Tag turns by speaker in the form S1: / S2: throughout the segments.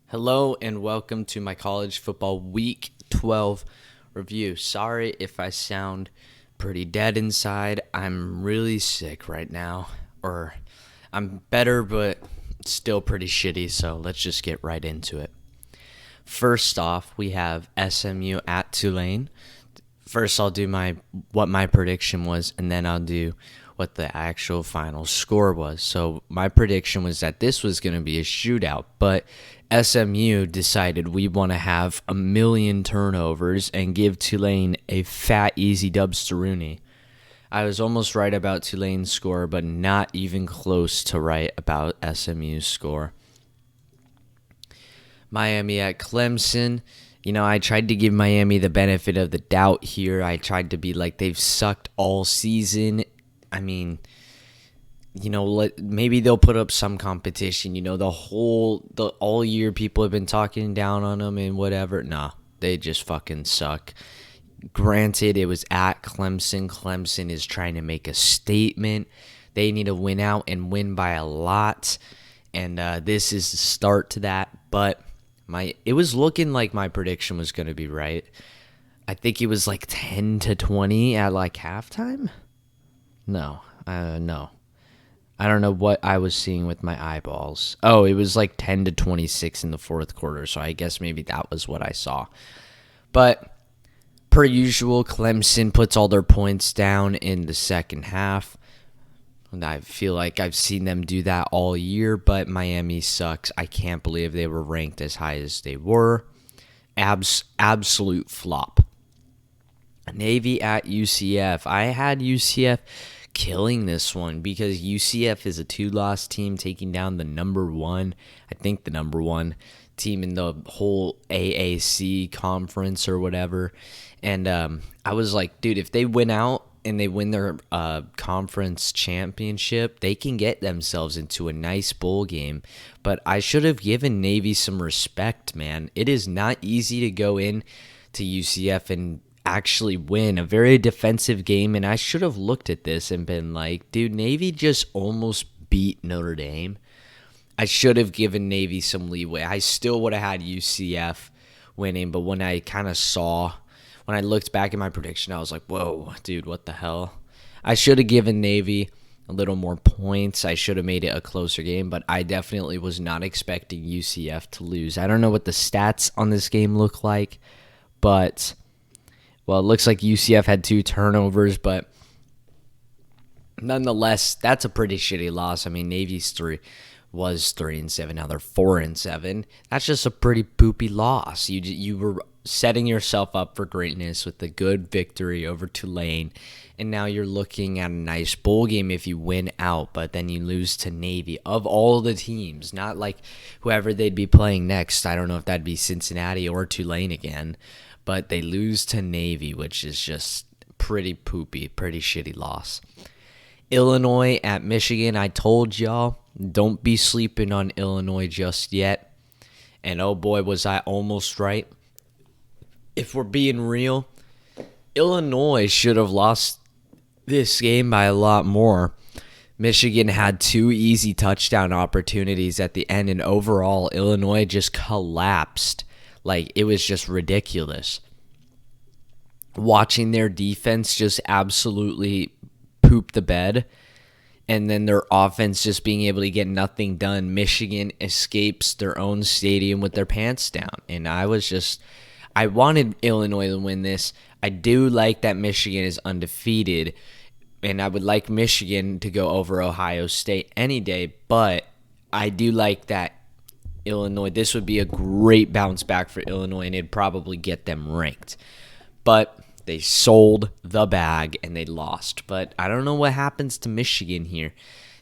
S1: Hello and welcome to my college football week 12 review. Sorry if I sound pretty dead inside. I'm really sick right now. Or I'm better, but still pretty shitty, so let's just get right into it. First off, we have SMU at Tulane. First, I'll do what my prediction was, and then I'll do what the actual final score was. So my prediction was that this was going to be a shootout, but SMU decided we want to have a million turnovers and give Tulane a fat, easy dubs to Rooney. I was almost right about Tulane's score, but not even close to right about SMU's score. Miami at Clemson. I tried to give Miami the benefit of the doubt here. I tried to be like they've sucked all season. I mean, maybe they'll put up some competition. The all year people have been talking down on them and whatever. Nah, they just fucking suck. Granted, it was at Clemson. Clemson is trying to make a statement. They need to win out and win by a lot. And this is the start to that. But it was looking like my prediction was going to be right. I think it was like 10-20 at like halftime. No. I don't know what I was seeing with my eyeballs. Oh, it was like 10-26 in the fourth quarter, so I guess maybe that was what I saw. But per usual, Clemson puts all their points down in the second half. And I feel like I've seen them do that all year, but Miami sucks. I can't believe they were ranked as high as they were. Absolute flop. Navy at UCF. I had UCF killing this one because UCF is a 2-loss team taking down the number one team in the whole AAC conference or whatever. And I was like, dude, if they win out and they win their conference championship, they can get themselves into a nice bowl game. But I should have given Navy some respect, man. It is not easy to go in to UCF and actually win a very defensive game, and I should have looked at this and been like, dude, Navy just almost beat Notre Dame. I should have given Navy some leeway. I still would have had UCF winning, but when I looked back at my prediction, I was like, whoa, dude, what the hell? I should have given Navy a little more points. I should have made it a closer game, but I definitely was not expecting UCF to lose. I don't know what the stats on this game look like, but well, it looks like UCF had 2 turnovers, but nonetheless, that's a pretty shitty loss. I mean, Navy's 3-7. Now they're 4-7. That's just a pretty poopy loss. You were setting yourself up for greatness with a good victory over Tulane, and now you're looking at a nice bowl game if you win out, but then you lose to Navy. Of all the teams, not like whoever they'd be playing next. I don't know if that'd be Cincinnati or Tulane again. But they lose to Navy, which is just pretty poopy, pretty shitty loss. Illinois at Michigan. I told y'all, don't be sleeping on Illinois just yet. And oh boy, was I almost right. If we're being real, Illinois should have lost this game by a lot more. Michigan had 2 easy touchdown opportunities at the end, and overall, Illinois just collapsed. Like, it was just ridiculous. Watching their defense just absolutely poop the bed, and then their offense just being able to get nothing done. Michigan escapes their own stadium with their pants down. And I wanted Illinois to win this. I do like that Michigan is undefeated, and I would like Michigan to go over Ohio State any day, but I do like that Illinois, this would be a great bounce back for Illinois, and it'd probably get them ranked. But they sold the bag and they lost. But I don't know what happens to Michigan here.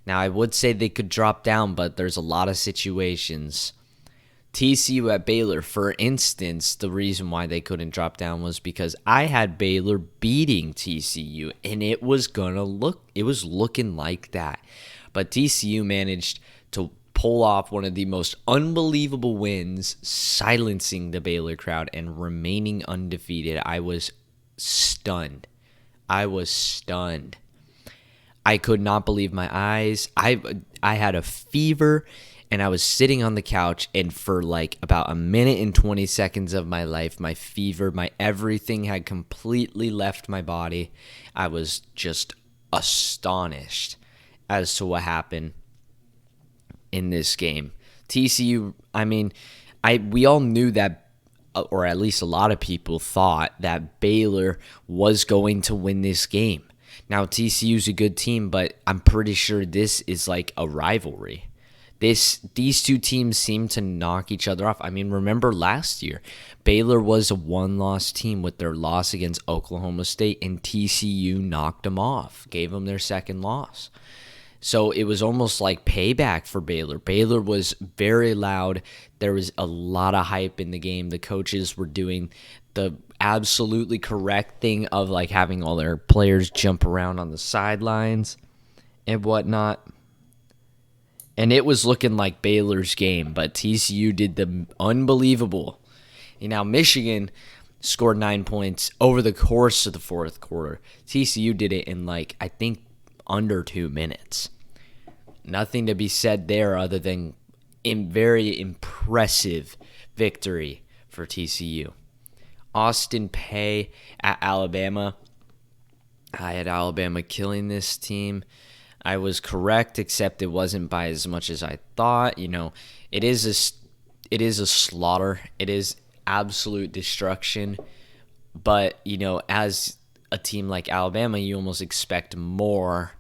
S1: Now, I would say they could drop down, but there's a lot of situations. TCU at Baylor, for instance, the reason why they couldn't drop down was because I had Baylor beating TCU, and it was looking like that. But TCU managed to pull off one of the most unbelievable wins, silencing the Baylor crowd and remaining undefeated. I was stunned. I could not believe my eyes. I had a fever, and I was sitting on the couch, and for like about a minute and 20 seconds of my life, my fever, my everything had completely left my body. I was just astonished as to what happened in this game. TCU, I mean, we all knew that, or at least a lot of people thought that Baylor was going to win this game. Now, TCU's a good team, but I'm pretty sure this is like a rivalry. These two teams seem to knock each other off. I mean, remember last year, Baylor was a one-loss team with their loss against Oklahoma State, and TCU knocked them off, gave them their second loss. So it was almost like payback for Baylor. Baylor was very loud. There was a lot of hype in the game. The coaches were doing the absolutely correct thing of like having all their players jump around on the sidelines and whatnot. And it was looking like Baylor's game, but TCU did the unbelievable. And now Michigan scored 9 points over the course of the fourth quarter. TCU did it in like, I think, under 2 minutes. Nothing to be said there other than very impressive victory for TCU. Austin Peay at Alabama. I had Alabama killing this team. I was correct, except it wasn't by as much as I thought. You know, it is a slaughter. It is absolute destruction. But, you know, as a team like Alabama, you almost expect more.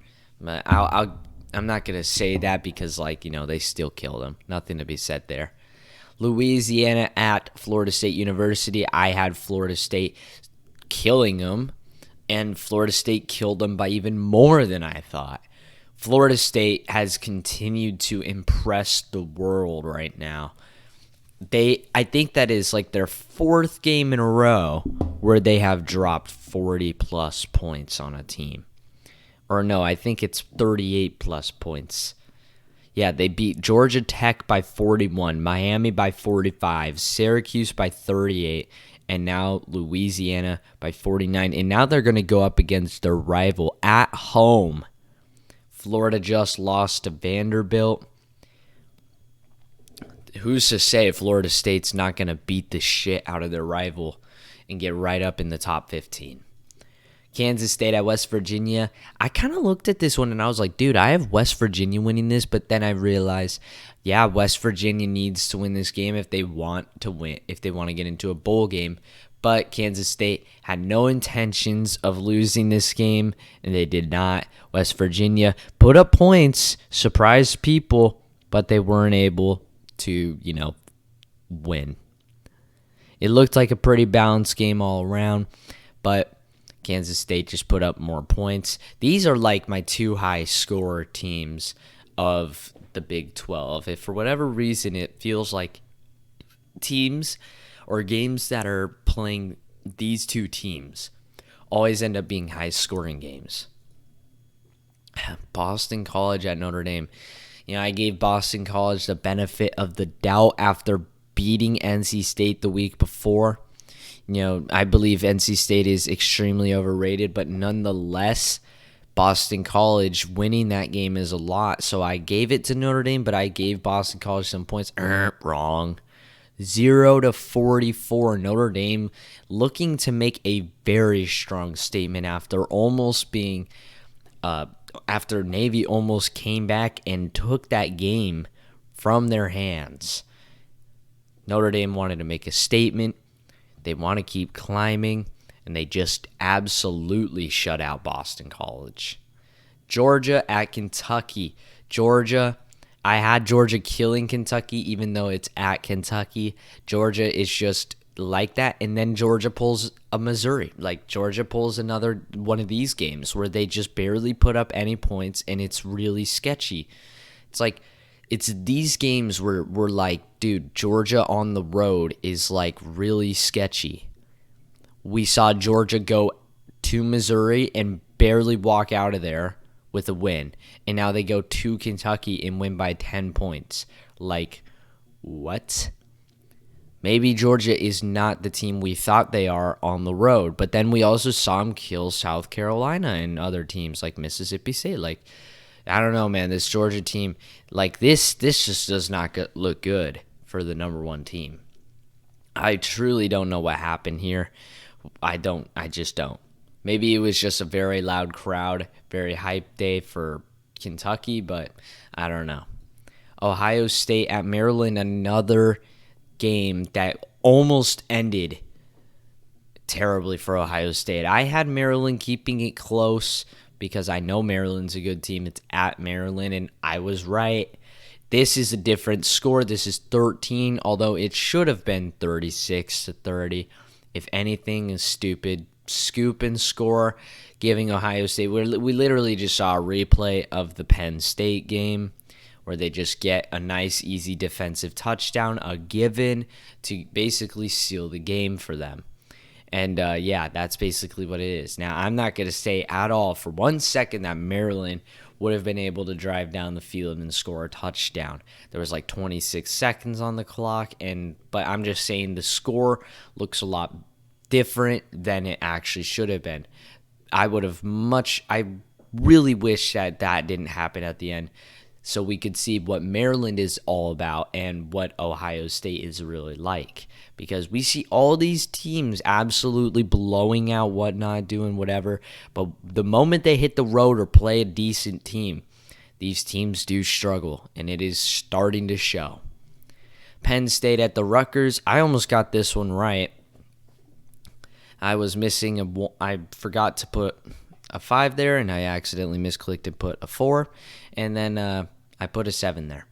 S1: I'm not going to say that because, like, you know, they still killed them. Nothing to be said there. Louisiana at Florida State University. I had Florida State killing them, and Florida State killed them by even more than I thought. Florida State has continued to impress the world right now. I think that is like their fourth game in a row where they have dropped 40-plus points on a team. Or no, I think it's 38-plus points. Yeah, they beat Georgia Tech by 41, Miami by 45, Syracuse by 38, and now Louisiana by 49. And now they're going to go up against their rival at home. Florida just lost to Vanderbilt. Who's to say Florida State's not going to beat the shit out of their rival and get right up in the top 15? Kansas State at West Virginia. I kind of looked at this one and I was like, dude, I have West Virginia winning this, but then I realized, yeah, West Virginia needs to win this game if they want to win, if they want to get into a bowl game. But Kansas State had no intentions of losing this game, and they did not. West Virginia put up points, surprised people, but they weren't able to, you know, win. It looked like a pretty balanced game all around, but Kansas State just put up more points. These are like my two high score teams of the Big 12. If for whatever reason it feels like teams or games that are playing these two teams always end up being high-scoring games. Boston College at Notre Dame. You know, I gave Boston College the benefit of the doubt after beating NC State the week before. You know, I believe NC State is extremely overrated, but nonetheless, Boston College winning that game is a lot. So I gave it to Notre Dame, but I gave Boston College some points. Wrong. 0-44. Notre Dame looking to make a very strong statement after almost being, after Navy almost came back and took that game from their hands. Notre Dame wanted to make a statement. They want to keep climbing, and they just absolutely shut out Boston College. Georgia at Kentucky. Georgia, I had Georgia killing Kentucky, even though it's at Kentucky. Georgia is just like that, and then Georgia pulls a Missouri. Like, Georgia pulls another one of these games where they just barely put up any points, and it's really sketchy. It's like, it's these games where we're like, dude, Georgia on the road is like really sketchy. We saw Georgia go to Missouri and barely walk out of there with a win. And now they go to Kentucky and win by 10 points. Like, what? Maybe Georgia is not the team we thought they are on the road. But then we also saw them kill South Carolina and other teams like Mississippi State. Like, I don't know, man. This Georgia team, like this just does not look good for the number one team. I truly don't know what happened here. I just don't. Maybe it was just a very loud crowd, very hype day for Kentucky, but I don't know. Ohio State at Maryland, another game that almost ended terribly for Ohio State. I had Maryland keeping it close because I know Maryland's a good team. It's at Maryland, and I was right. This is a different score. This is 13, although it should have been 36-30. If anything is stupid, scoop and score, giving Ohio State. We literally just saw a replay of the Penn State game where they just get a nice, easy defensive touchdown, a given to basically seal the game for them. And, yeah, that's basically what it is. Now, I'm not going to say at all for 1 second that Maryland would have been able to drive down the field and score a touchdown. There was like 26 seconds on the clock, but I'm just saying the score looks a lot different than it actually should have been. I really wish that didn't happen at the end, so we could see what Maryland is all about and what Ohio State is really like. Because we see all these teams absolutely blowing out whatnot, doing whatever. But the moment they hit the road or play a decent team, these teams do struggle. And it is starting to show. Penn State at the Rutgers. I almost got this one right. I was missing I forgot to put a 5 there, and I accidentally misclicked and put a 4. And then I put a 7 there.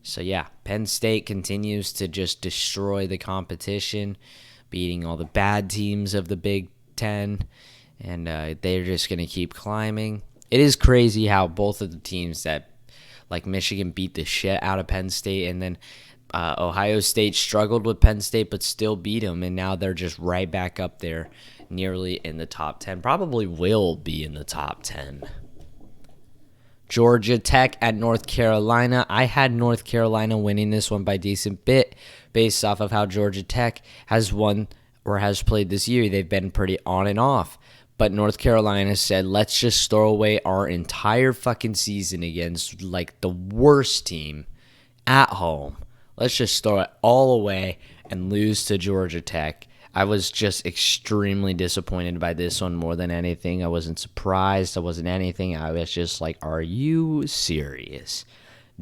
S1: So, yeah, Penn State continues to just destroy the competition, beating all the bad teams of the Big Ten, and they're just going to keep climbing. It is crazy how both of the teams that, like Michigan, beat the shit out of Penn State, and then Ohio State struggled with Penn State but still beat them, and now they're just right back up there, nearly in the top 10. Probably will be in the top 10. Georgia Tech at North Carolina. I had North Carolina winning this one by a decent bit based off of how Georgia Tech has won or has played this year. They've been pretty on and off. But North Carolina said, let's just throw away our entire fucking season against like the worst team at home. Let's just throw it all away and lose to Georgia Tech. I was just extremely disappointed by this one more than anything. I wasn't surprised. I wasn't anything. I was just like, are you serious?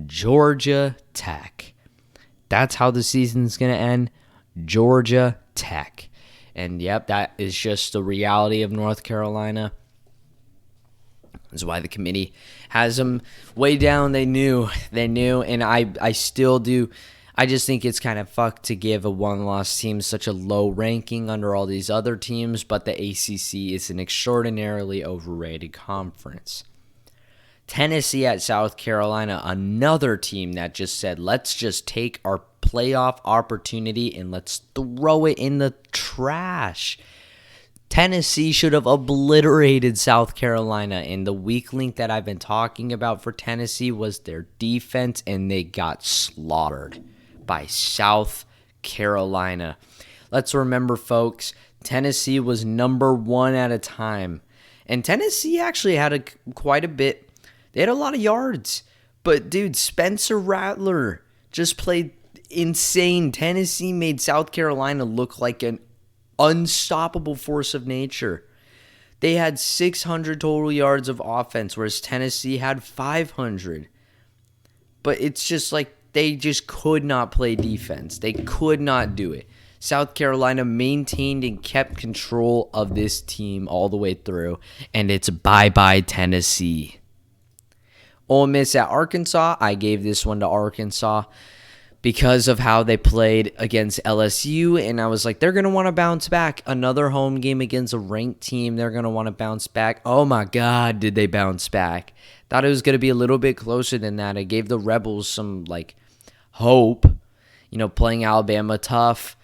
S1: Georgia Tech. That's how the season's going to end. Georgia Tech. And, yep, that is just the reality of North Carolina. That's why the committee has them way down. They knew. And I still do. I just think it's kind of fucked to give a one-loss team such a low ranking under all these other teams, but the ACC is an extraordinarily overrated conference. Tennessee at South Carolina, another team that just said, let's just take our playoff opportunity and let's throw it in the trash. Tennessee should have obliterated South Carolina, and the weak link that I've been talking about for Tennessee was their defense, and they got slaughtered by South Carolina. Let's remember, folks, Tennessee was number 1 at a time, and Tennessee actually had quite a bit. They had a lot of yards, but dude, Spencer Rattler just played insane. Tennessee made South Carolina look like an unstoppable force of nature. They had 600 total yards of offense, whereas Tennessee had 500. But it's just like they just could not play defense. They could not do it. South Carolina maintained and kept control of this team all the way through, and it's bye-bye Tennessee. Ole Miss at Arkansas. I gave this one to Arkansas because of how they played against LSU, and I was like, they're going to want to bounce back. Another home game against a ranked team, they're going to want to bounce back. Oh my God, did they bounce back. Thought it was going to be a little bit closer than that. I gave the Rebels some, hope. Playing Alabama tough.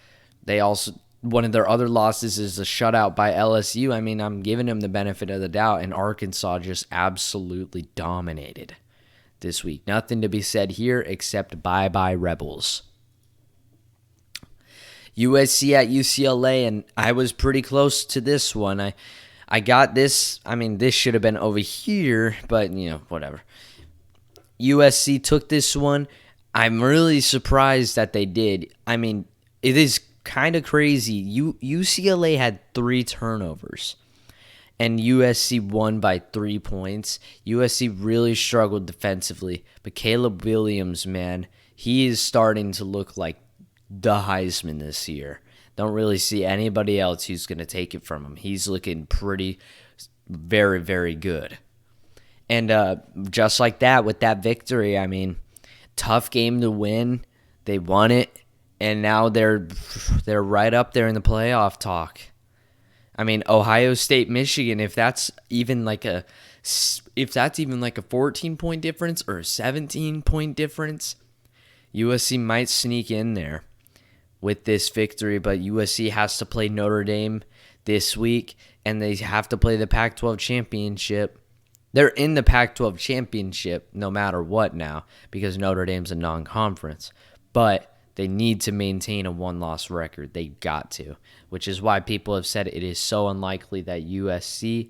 S1: They also, one of their other losses is a shutout by LSU. I mean, I'm giving them the benefit of the doubt, and Arkansas just absolutely dominated this week. Nothing to be said here except bye-bye Rebels. USC at UCLA, and I was pretty close to this one. I got this. I mean, this should have been over here, but, whatever. USC took this one. I'm really surprised that they did. I mean, it is kind of crazy. UCLA had 3 turnovers, and USC won by 3 points. USC really struggled defensively, but Caleb Williams, man, he is starting to look like the Heisman this year. Don't really see anybody else who's going to take it from him. He's looking very, very good. And just like that, with that victory, I mean, tough game to win. They won it, and now they're right up there in the playoff talk. I mean, Ohio State, Michigan, if that's even like a 14-point difference or a 17-point difference, USC might sneak in there with this victory, but USC has to play Notre Dame this week, and they have to play the Pac-12 championship. They're in the Pac-12 championship no matter what now because Notre Dame's a non-conference, but they need to maintain a one-loss record. They got to, which is why people have said it is so unlikely that USC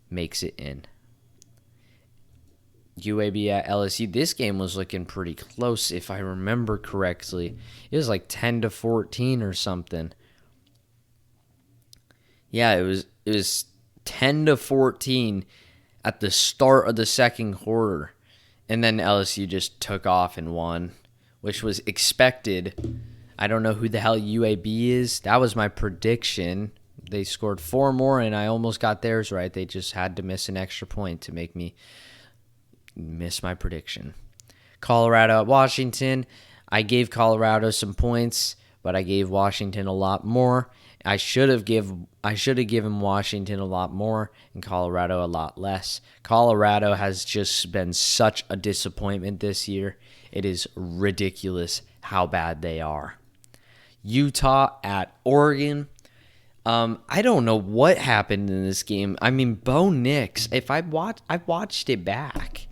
S1: makes it in. UAB at LSU. This game was looking pretty close, if I remember correctly. It was like 10-14 or something. Yeah, it was 10-14 at the start of the second quarter, and then LSU just took off and won, which was expected. I don't know who the hell UAB is. That was my prediction. They scored 4 more, and I almost got theirs right. They just had to miss an extra point to make me miss my prediction. Colorado at Washington. I gave Colorado some points, but I gave Washington a lot more. I should have given Washington a lot more and Colorado a lot less. Colorado has just been such a disappointment this year. It is ridiculous how bad they are. Utah at Oregon. I don't know what happened in this game. I mean, Bo Nix, I watched it back.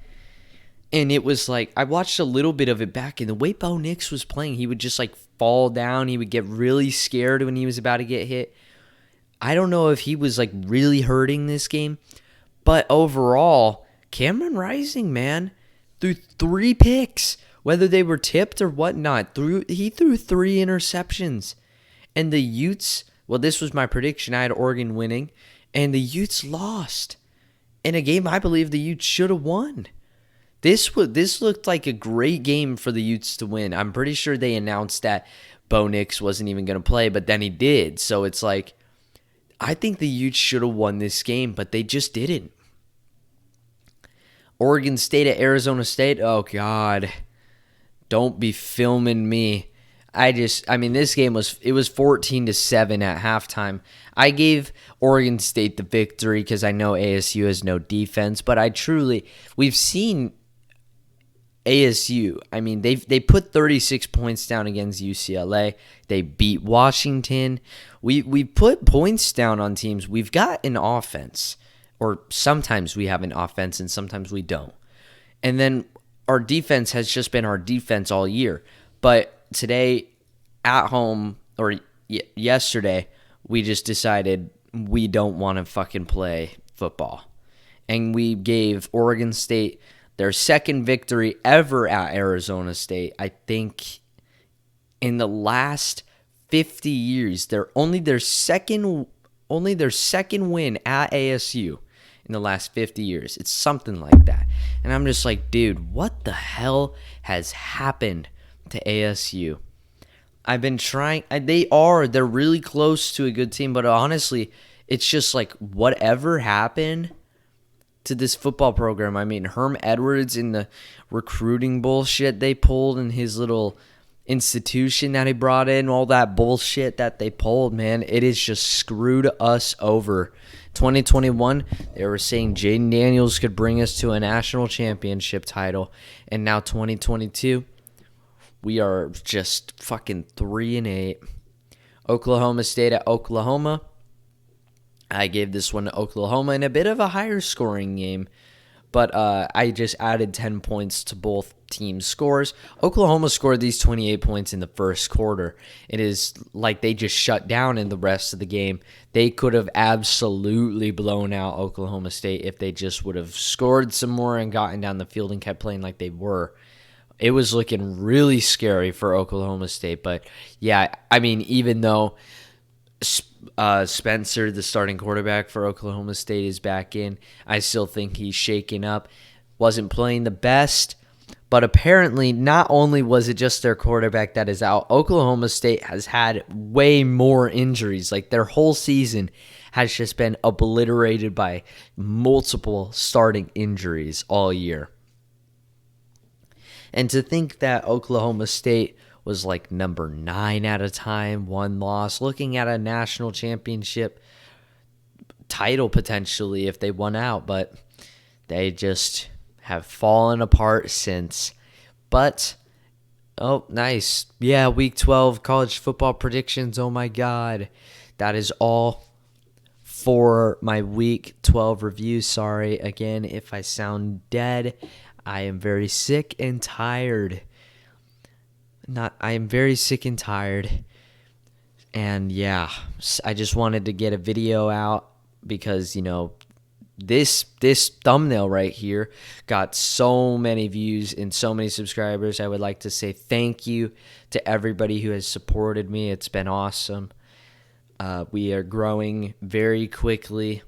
S1: And it was like, I watched a little bit of it back, and the way Bo Nix was playing, he would just like fall down. He would get really scared when he was about to get hit. I don't know if he was like really hurting this game, but overall, Cameron Rising, man, threw 3 picks, whether they were tipped or whatnot. He threw 3 interceptions. And the Utes, well, this was my prediction. I had Oregon winning, and the Utes lost in a game I believe the Utes should have won. This looked like a great game for the Utes to win. I'm pretty sure they announced that Bo Nix wasn't even going to play, but then he did. So it's like, I think the Utes should have won this game, but they just didn't. Oregon State at Arizona State. Oh, God. Don't be filming me. This game was 14-7 at halftime. I gave Oregon State the victory because I know ASU has no defense, but we've seen ASU, I mean, they put 36 points down against UCLA. They beat Washington. We put points down on teams. We've got an offense, or sometimes we have an offense and sometimes we don't. And then our defense has just been our defense all year. But today at home, or yesterday, we just decided we don't want to fucking play football. And we gave Oregon State their second victory ever at Arizona State. I think in the last 50 years, only their second win at ASU in the last 50 years. It's something like that. And I'm just like, dude, what the hell has happened to ASU? I've been trying. They're really close to a good team, but honestly, it's just like whatever happened to this football program. I mean, Herm Edwards in the recruiting bullshit they pulled in his little institution that he brought in, all that bullshit that they pulled, man, it has just screwed us over. 2021, they were saying Jaden Daniels could bring us to a national championship title, and now 2022, we are just fucking 3-8. Oklahoma State at Oklahoma. I gave this one to Oklahoma in a bit of a higher scoring game. But I just added 10 points to both teams' scores. Oklahoma scored these 28 points in the first quarter. It is like they just shut down in the rest of the game. They could have absolutely blown out Oklahoma State if they just would have scored some more and gotten down the field and kept playing like they were. It was looking really scary for Oklahoma State. But, yeah, I mean, even though Spencer, the starting quarterback for Oklahoma State, is back in, I still think he's shaken up. Wasn't playing the best, but apparently not only was it just their quarterback that is out, Oklahoma State has had way more injuries. Like their whole season has just been obliterated by multiple starting injuries all year. And to think that Oklahoma State was like number 9 at a time, 1 loss, looking at a national championship title potentially if they won out, but they just have fallen apart since. But, oh, nice. Yeah, Week 12 college football predictions. Oh, my God. That is all for my Week 12 review. Sorry, again, if I sound dead. I am very sick and tired. I am very sick and tired. And, yeah, I just wanted to get a video out because, this thumbnail right here got so many views and so many subscribers. I would like to say thank you to everybody who has supported me. It's been awesome. We are growing very quickly.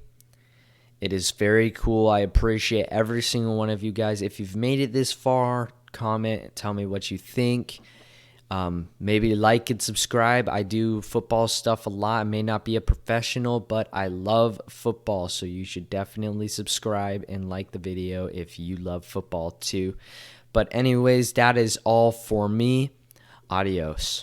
S1: It is very cool. I appreciate every single one of you guys. If you've made it this far, comment, tell me what you think. Maybe like and subscribe. I do football stuff a lot. I may not be a professional, but I love football, so you should definitely subscribe and like the video if you love football too. But anyways, that is all for me. Adios.